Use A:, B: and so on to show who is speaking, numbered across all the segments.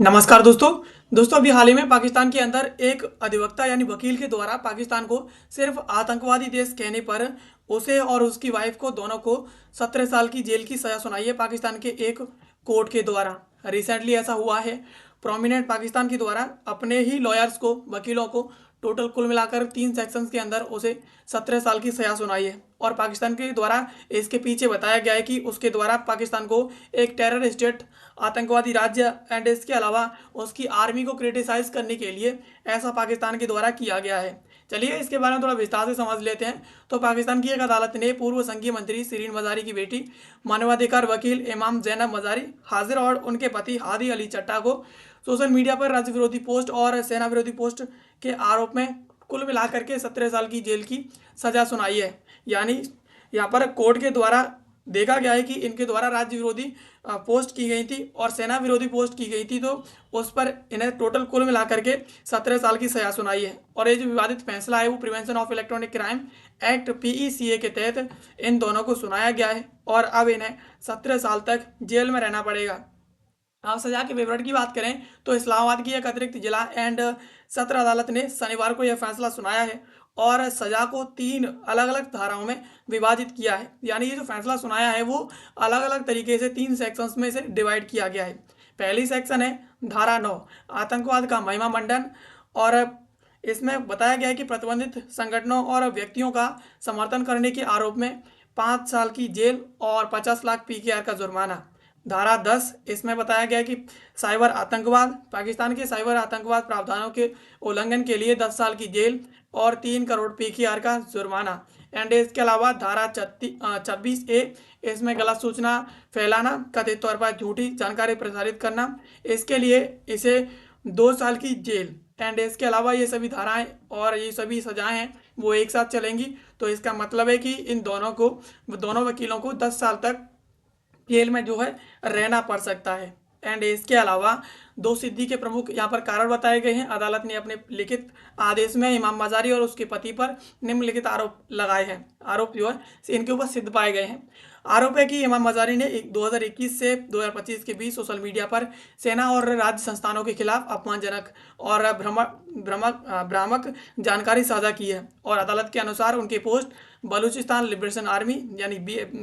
A: नमस्कार दोस्तों अभी हाल ही में पाकिस्तान के अंदर एक अधिवक्ता यानी वकील के द्वारा पाकिस्तान को सिर्फ आतंकवादी देश कहने पर उसे और उसकी वाइफ को दोनों को 17 साल की जेल की सजा सुनाई है पाकिस्तान के एक कोर्ट के द्वारा। रिसेंटली ऐसा हुआ है। प्रोमिनेंट पाकिस्तान के द्वारा अपने ही लॉयर्स को, वकीलों को टोटल कुल मिलाकर 3 सेक्शंस के अंदर उसे 17 साल की सजा सुनाई है। और पाकिस्तान के द्वारा इसके पीछे बताया गया है कि उसके द्वारा पाकिस्तान को एक टेरर स्टेट, आतंकवादी राज्य एंड इसके अलावा उसकी आर्मी को क्रिटिसाइज करने के लिए ऐसा पाकिस्तान के द्वारा किया गया है। चलिए इसके बारे में थोड़ा विस्तार से समझ लेते हैं। तो पाकिस्तान की एक अदालत ने पूर्व संघीय मंत्री शिरीन मजारी की बेटी, मानवाधिकार वकील इमाम जैनब मजारी हाजिर और उनके पति हादी अली चट्टा को सोशल मीडिया पर राज्य विरोधी पोस्ट और सेना विरोधी पोस्ट के आरोप में कुल मिलाकर के 17 साल की जेल की सजा सुनाई है। यानी यहाँ पर कोर्ट के द्वारा देखा गया है कि इनके द्वारा राज्य विरोधी पोस्ट की गई थी और सेना विरोधी पोस्ट की गई थी, तो उस पर इन्हें टोटल कुल मिलाकर के 17 साल की सजा सुनाई है। और ये जो विवादित फैसला है वो prevention of electronic crime act PECA के तहत इन दोनों को सुनाया गया है और अब इन्हें 17 साल तक जेल में रहना पड़ेगा। अब सजा के विवरण की बात करें तो इस्लामाबाद की एक अतिरिक्त जिला एंड सत्र अदालत ने शनिवार को यह फैसला सुनाया है और सजा को 3 अलग अलग धाराओं में विभाजित किया है। यानी ये जो फैसला सुनाया है वो अलग अलग तरीके से 3 सेक्शंस में से डिवाइड किया गया है। पहली सेक्शन है धारा 9, आतंकवाद का महिमा मंडन। और इसमें बताया गया है कि प्रतिबंधित संगठनों और व्यक्तियों का समर्थन करने के आरोप में 5 साल की जेल और 50 लाख PKR का जुर्माना। धारा 10, इसमें बताया गया कि साइबर आतंकवाद, पाकिस्तान के साइबर आतंकवाद प्रावधानों के उल्लंघन के लिए 10 साल की जेल और 3 करोड़ PKR का जुर्माना। एंड इसके अलावा धारा 26A, इसमें गलत सूचना फैलाना, कथित तौर पर झूठी जानकारी प्रसारित करना, इसके लिए इसे 2 साल की जेल। एंड इसके अलावा ये सभी धाराएं और ये सभी सजाएं हैं वो एक साथ चलेंगी। तो इसका मतलब है कि इन दोनों वकीलों को 10 साल तक जेल में जो है रहना पड़ सकता है। एंड इसके अलावा दोषसिद्धि के प्रमुख यहाँ पर कारण बताए गए हैं। अदालत ने अपने लिखित आदेश में इमाम मजारी और उसके पति पर निम्नलिखित आरोप लगाए हैं। आरोप जो है इनके ऊपर सिद्ध पाए गए हैं। आरोप है कि इमाम मजारी ने 2021 से 2025 के बीच सोशल मीडिया पर सेना और राज्य संस्थानों के खिलाफ अपमानजनक और भ्रामक जानकारी साझा की है। और अदालत के अनुसार उनके पोस्ट बलूचिस्तान लिबरेशन आर्मी यानी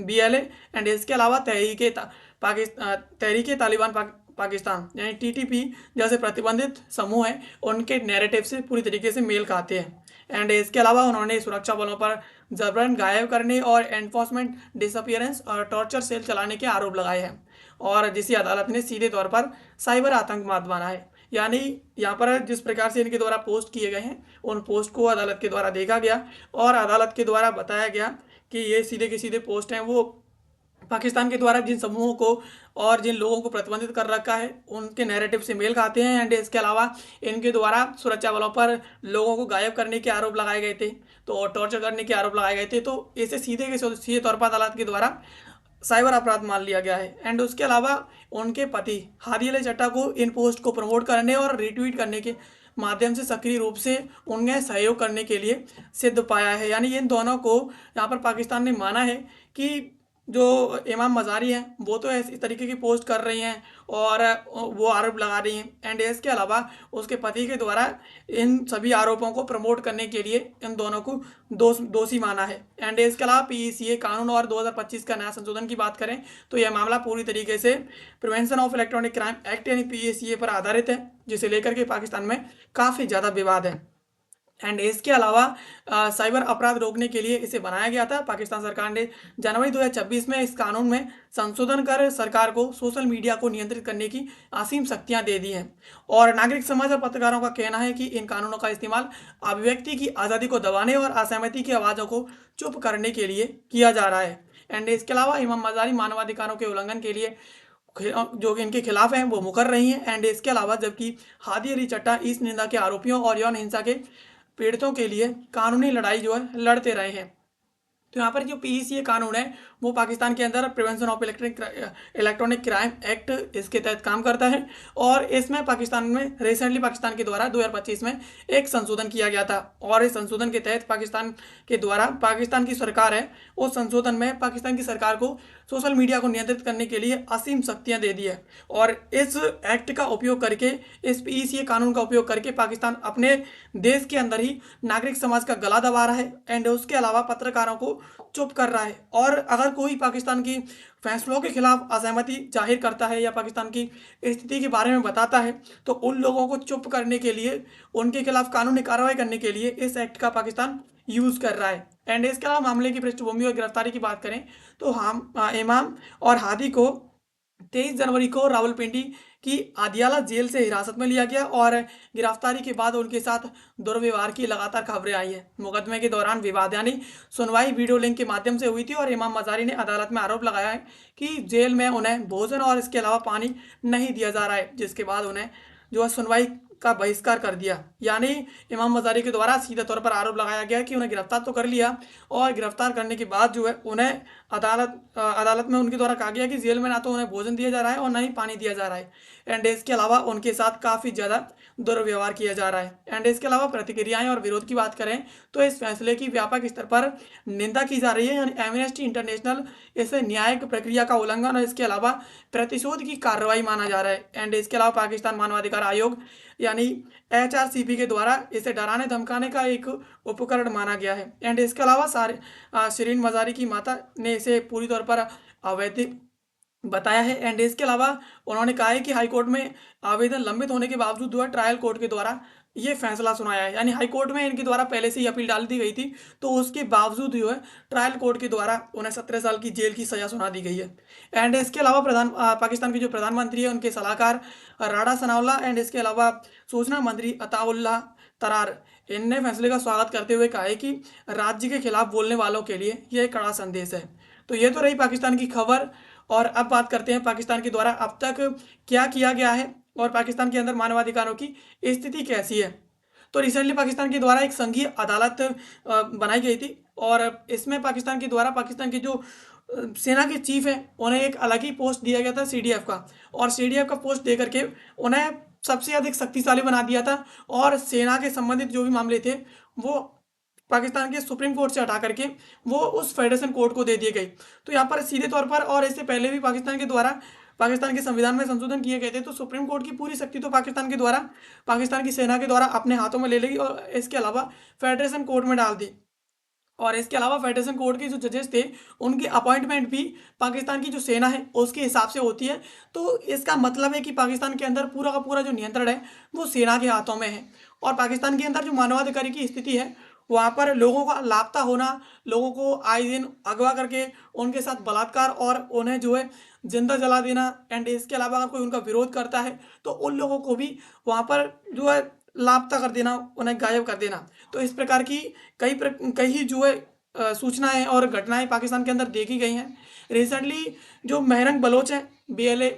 A: BLA एंड इसके अलावा तहरीके तालिबान पाकिस्तान यानी TTP जैसे प्रतिबंधित समूह हैं उनके नैरेटिव से पूरी तरीके से मेल खाते हैं। एंड इसके अलावा उन्होंने सुरक्षा बलों पर जबरन गायब करने और एनफोर्समेंट डिसअपियरेंस और टॉर्चर सेल चलाने के आरोप लगाए हैं और जिसे अदालत ने सीधे तौर पर साइबर आतंकवाद माना है। यानी यहाँ पर जिस प्रकार से इनके द्वारा पोस्ट किए गए हैं उन पोस्ट को अदालत के द्वारा देखा गया और अदालत के द्वारा बताया गया कि ये सीधे के सीधे पोस्ट हैं वो पाकिस्तान के द्वारा जिन समूहों को और जिन लोगों को प्रतिबंधित कर रखा है उनके नैरेटिव से मेल खाते हैं। एंड इसके अलावा इनके द्वारा सुरक्षा बलों पर लोगों को गायब करने के आरोप लगाए गए थे, तो टॉर्चर करने के आरोप लगाए गए थे, तो इसे सीधे तौर पर अदालत के द्वारा साइबर अपराध मान लिया गया है। एंड उसके अलावा उनके पति हादी अली चट्टा को इन पोस्ट को प्रमोट करने और रिट्वीट करने के माध्यम से सक्रिय रूप से उनके सहयोग करने के लिए सिद्ध पाया है। यानी इन दोनों को यहाँ पर पाकिस्तान ने माना है कि जो इमाम मजारी हैं वो तो इस तरीके की पोस्ट कर रही हैं और वो आरोप लगा रही हैं। एंड इसके अलावा उसके पति के द्वारा इन सभी आरोपों को प्रमोट करने के लिए इन दोनों को दोषी माना है। एंड इसके अलावा PECA कानून और 2025 का नया संशोधन की बात करें तो यह मामला पूरी तरीके से prevention of electronic crime act यानी PECA पर आधारित है, जिसे लेकर के पाकिस्तान में काफ़ी ज़्यादा विवाद है। एंड इसके अलावा साइबर अपराध रोकने के लिए इसे बनाया गया था। पाकिस्तान सरकार ने जनवरी 2026 में इस कानून में संशोधन कर सरकार को सोशल मीडिया को नियंत्रित करने की असीम शक्तियां दे दी हैं। और नागरिक समाज और पत्रकारों का कहना है कि इन कानूनों का इस्तेमाल अभिव्यक्ति की आज़ादी को दबाने और असहमति की आवाज़ों को चुप करने के लिए किया जा रहा है। एंड इसके अलावा इमाम मजारी मानवाधिकारों के उल्लंघन के लिए जो कि इनके खिलाफ हैं वो मुकर रही हैं। एंड इसके अलावा जबकि हादी अली चट्टा इस निंदा के आरोपियों और यौन हिंसा के पीड़ितों के लिए कानूनी लड़ाई जो है लड़ते रहे हैं। तो यहाँ पर जो पीईसीए कानून है वो पाकिस्तान के अंदर prevention of electronic crime act इसके तहत काम करता है। और इसमें पाकिस्तान में रिसेंटली पाकिस्तान के द्वारा 2025 में एक संशोधन किया गया था। और इस संशोधन के तहत पाकिस्तान के द्वारा पाकिस्तान की सरकार है उस संशोधन में पाकिस्तान की सरकार को सोशल मीडिया को नियंत्रित करने के लिए असीम शक्तियां दे दी है। और इस एक्ट का उपयोग करके, इस पीईसीए कानून का उपयोग करके पाकिस्तान अपने देश के अंदर ही नागरिक समाज का गला दबा रहा है एंड उसके अलावा पत्रकारों को चुप कर रहा है। और अगर कोई पाकिस्तान की फैसलों के खिलाफ असहमति जाहिर करता है या पाकिस्तान की स्थिति के बारे में बताता है तो उन लोगों को चुप करने के लिए, उनके खिलाफ कानूनी कार्रवाई करने के लिए इस एक्ट का पाकिस्तान यूज कर रहा है। एंड इसके अलावा मामले की पृष्ठभूमि और गिरफ्तारी की बात करें तो हम इमाम और हादी को 23 जनवरी को रावलपिंडी की आदियाला जेल से हिरासत में लिया गया और गिरफ्तारी के बाद उनके साथ दुर्व्यवहार की लगातार खबरें आई है। मुकदमे के दौरान विवाद यानी सुनवाई वीडियो लिंक के माध्यम से हुई थी और इमाम मजारी ने अदालत में आरोप लगाया है कि जेल में उन्हें भोजन और इसके अलावा पानी नहीं दिया जा रहा है, जिसके बाद उन्हें जो है सुनवाई का बहिष्कार कर दिया। यानी इमाम मजारी के द्वारा सीधे तौर पर आरोप लगाया गया कि उन्हें गिरफ्तार तो कर लिया और गिरफ्तार करने के बाद जो है उन्हें अदालत में उनके द्वारा कहा गया कि जेल में ना तो उन्हें भोजन दिया जा रहा है और ना ही पानी दिया जा रहा है। एंड इसके अलावा उनके साथ काफ़ी ज़्यादा दुर्व्यवहार किया जा रहा है। एंड इसके अलावा प्रतिक्रियाएं और विरोध की बात करें तो इस फैसले की व्यापक स्तर पर निंदा की जा रही है। यानी एमनेस्टी इंटरनेशनल इसे न्यायिक प्रक्रिया का उल्लंघन और इसके अलावा प्रतिशोध की कार्रवाई माना जा रहा है। एंड इसके अलावा पाकिस्तान मानवाधिकार आयोग यानी एचआरसीपी के द्वारा इसे डराने धमकाने का एक उपकरण माना गया है। एंड इसके अलावा शिरीन मजारी की माता ने इसे पूरी तौर पर अवैध बताया है। एंड इसके अलावा उन्होंने कहा है कि हाईकोर्ट में आवेदन लंबित होने के बावजूद जो है ट्रायल कोर्ट के द्वारा ये फैसला सुनाया है। यानी हाईकोर्ट में इनके द्वारा पहले से ही अपील डाल दी गई थी तो उसके बावजूद जो है ट्रायल कोर्ट के द्वारा उन्हें 17 साल की जेल की सजा सुना दी गई है। एंड इसके अलावा पाकिस्तान के जो प्रधानमंत्री है उनके सलाहकार राडा सनाउल्लाह एंड इसके अलावा सूचना मंत्री अताउल्लाह तरार इनने फैसले का स्वागत करते हुए कहा है कि राज्य के खिलाफ बोलने वालों के लिए यह एक कड़ा संदेश है। तो ये तो रही पाकिस्तान की खबर। और अब बात करते हैं पाकिस्तान के द्वारा अब तक क्या किया गया है और पाकिस्तान के अंदर मानवाधिकारों की स्थिति कैसी है। तो रिसेंटली पाकिस्तान के द्वारा एक संघीय अदालत बनाई गई थी और इसमें पाकिस्तान के द्वारा पाकिस्तान के जो सेना के चीफ हैं उन्हें एक अलग ही पोस्ट दिया गया था सीडीएफ का। और सीडीएफ का पोस्ट दे करके उन्हें सबसे अधिक शक्तिशाली बना दिया था और सेना के संबंधित जो भी मामले थे वो पाकिस्तान के सुप्रीम कोर्ट से हटा करके वो उस फेडरेशन कोर्ट को दे दिए गए। तो यहाँ पर सीधे तौर पर, और इससे पहले भी पाकिस्तान के द्वारा पाकिस्तान के संविधान में संशोधन किए गए थे तो सुप्रीम कोर्ट की पूरी शक्ति तो पाकिस्तान के द्वारा पाकिस्तान की सेना के द्वारा अपने हाथों में ले लेगी और इसके अलावा फेडरेशन कोर्ट में डाल दी। और इसके अलावा फेडरेशन कोर्ट के जो जजेस थे उनकी अपॉइंटमेंट भी पाकिस्तान की जो सेना है उसके हिसाब से होती है। तो इसका मतलब है कि पाकिस्तान के अंदर पूरा का पूरा जो नियंत्रण है वो सेना के हाथों में है। और पाकिस्तान के अंदर जो मानवाधिकारी की स्थिति है वहाँ पर लोगों का लापता होना, लोगों को आए दिन अगवा करके उनके साथ बलात्कार और उन्हें जो है जिंदा जला देना एंड इसके अलावा अगर कोई उनका विरोध करता है तो उन लोगों को भी वहाँ पर जो है लापता कर देना, उन्हें गायब कर देना। तो इस प्रकार की कई जो है सूचनाएं और घटनाएं पाकिस्तान के अंदर देखी गई हैं। रिसेंटली जो मेहरंग बलोच है बीएलए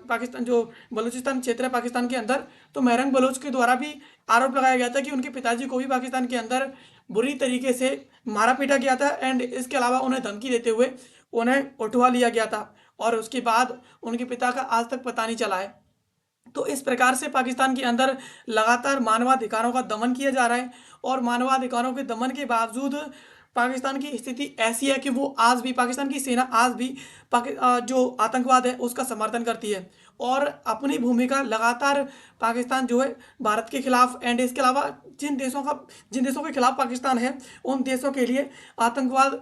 A: पाकिस्तान जो बलूचिस्तान क्षेत्र है पाकिस्तान के अंदर, तो मेहरंग बलोच के द्वारा भी आरोप लगाया गया था कि उनके पिताजी को भी पाकिस्तान के अंदर बुरी तरीके से मारा पीटा गया था एंड इसके अलावा उन्हें धमकी देते हुए उन्हें उठवा लिया गया था और उसके बाद उनके पिता का आज तक पता नहीं चला है। तो इस प्रकार से पाकिस्तान के अंदर लगातार मानवाधिकारों का दमन किया जा रहा है और मानवाधिकारों के दमन के बावजूद पाकिस्तान की स्थिति ऐसी है कि वो आज भी पाकिस्तान की सेना आज भी जो आतंकवाद है उसका समर्थन करती है और अपनी भूमिका लगातार पाकिस्तान जो है भारत के खिलाफ एंड इसके अलावा जिन देशों के खिलाफ पाकिस्तान है उन देशों के लिए आतंकवाद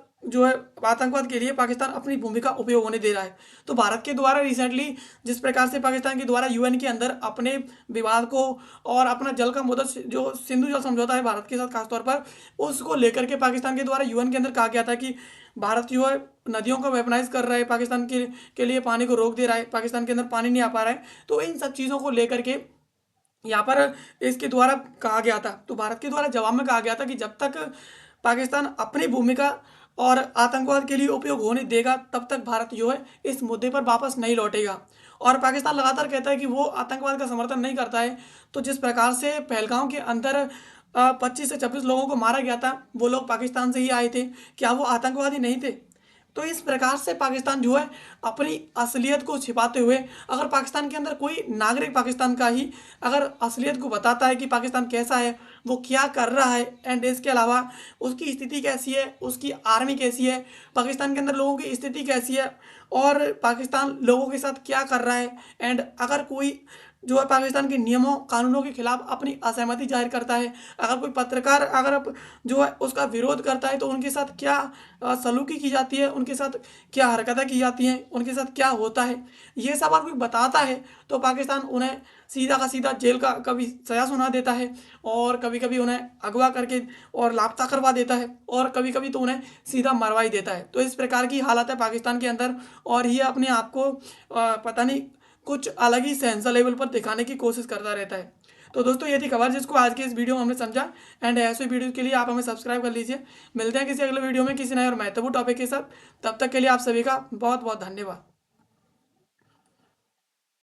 A: के लिए पाकिस्तान अपनी भूमिका उपयोग होने दे रहा है। तो भारत के द्वारा रिसेंटली जिस प्रकार से पाकिस्तान के द्वारा यूएन के अंदर अपने विवाद को और अपना जल का मुद्दा जो सिंधु जल समझौता है भारत के साथ खासतौर पर उसको लेकर के पाकिस्तान के द्वारा यूएन के अंदर कहा गया था कि भारत जो है नदियों का वेपनाइज कर रहा है, पाकिस्तान के लिए पानी को रोक दे रहा है, पाकिस्तान के अंदर पानी नहीं आ पा रहा है। तो इन सब चीज़ों को लेकर के यहाँ पर इसके द्वारा कहा गया था, तो भारत के द्वारा जवाब में कहा गया था कि जब तक पाकिस्तान अपनी भूमिका और आतंकवाद के लिए उपयोग होने देगा तब तक भारत जो है इस मुद्दे पर वापस नहीं लौटेगा। और पाकिस्तान लगातार कहता है कि वो आतंकवाद का समर्थन नहीं करता है। तो जिस प्रकार से पहलगाम के अंदर 25 से 26 लोगों को मारा गया था, वो लोग पाकिस्तान से ही आए थे, क्या वो आतंकवादी नहीं थे? तो इस प्रकार से पाकिस्तान जो है अपनी असलियत को छिपाते हुए, अगर पाकिस्तान के अंदर कोई नागरिक पाकिस्तान का ही अगर असलियत को बताता है कि पाकिस्तान कैसा है, वो क्या कर रहा है, एंड इसके अलावा उसकी स्थिति कैसी है, उसकी आर्मी कैसी है, पाकिस्तान के अंदर लोगों की स्थिति कैसी है, और पाकिस्तान लोगों के साथ क्या कर रहा है, एंड अगर कोई जो है पाकिस्तान के नियमों कानूनों के खिलाफ अपनी असहमति जाहिर करता है, अगर कोई पत्रकार अगर जो है उसका विरोध करता है, तो उनके साथ क्या सलूकी की जाती है, उनके साथ क्या हरकतें की जाती हैं, उनके साथ क्या होता है, ये सब अगर कोई बताता है तो पाकिस्तान उन्हें सीधा का सीधा जेल का कभी सजा सुना देता है, और कभी कभी उन्हें अगवा करके और लापता करवा देता है, और कभी कभी तो उन्हें सीधा मरवा ही देता है। तो इस प्रकार की हालत है पाकिस्तान के अंदर, और ये अपने आप को पता नहीं कुछ अलग ही सेंसर लेवल पर दिखाने की कोशिश करता रहता है। तो दोस्तों ये थी खबर जिसको आज के इस वीडियो में हमने समझा, एंड ऐसे वीडियो के लिए आप हमें सब्सक्राइब कर लीजिए। मिलते हैं किसी अगले वीडियो में किसी नए और महत्वपूर्ण टॉपिक के साथ। तब तक के लिए आप सभी का बहुत बहुत धन्यवाद।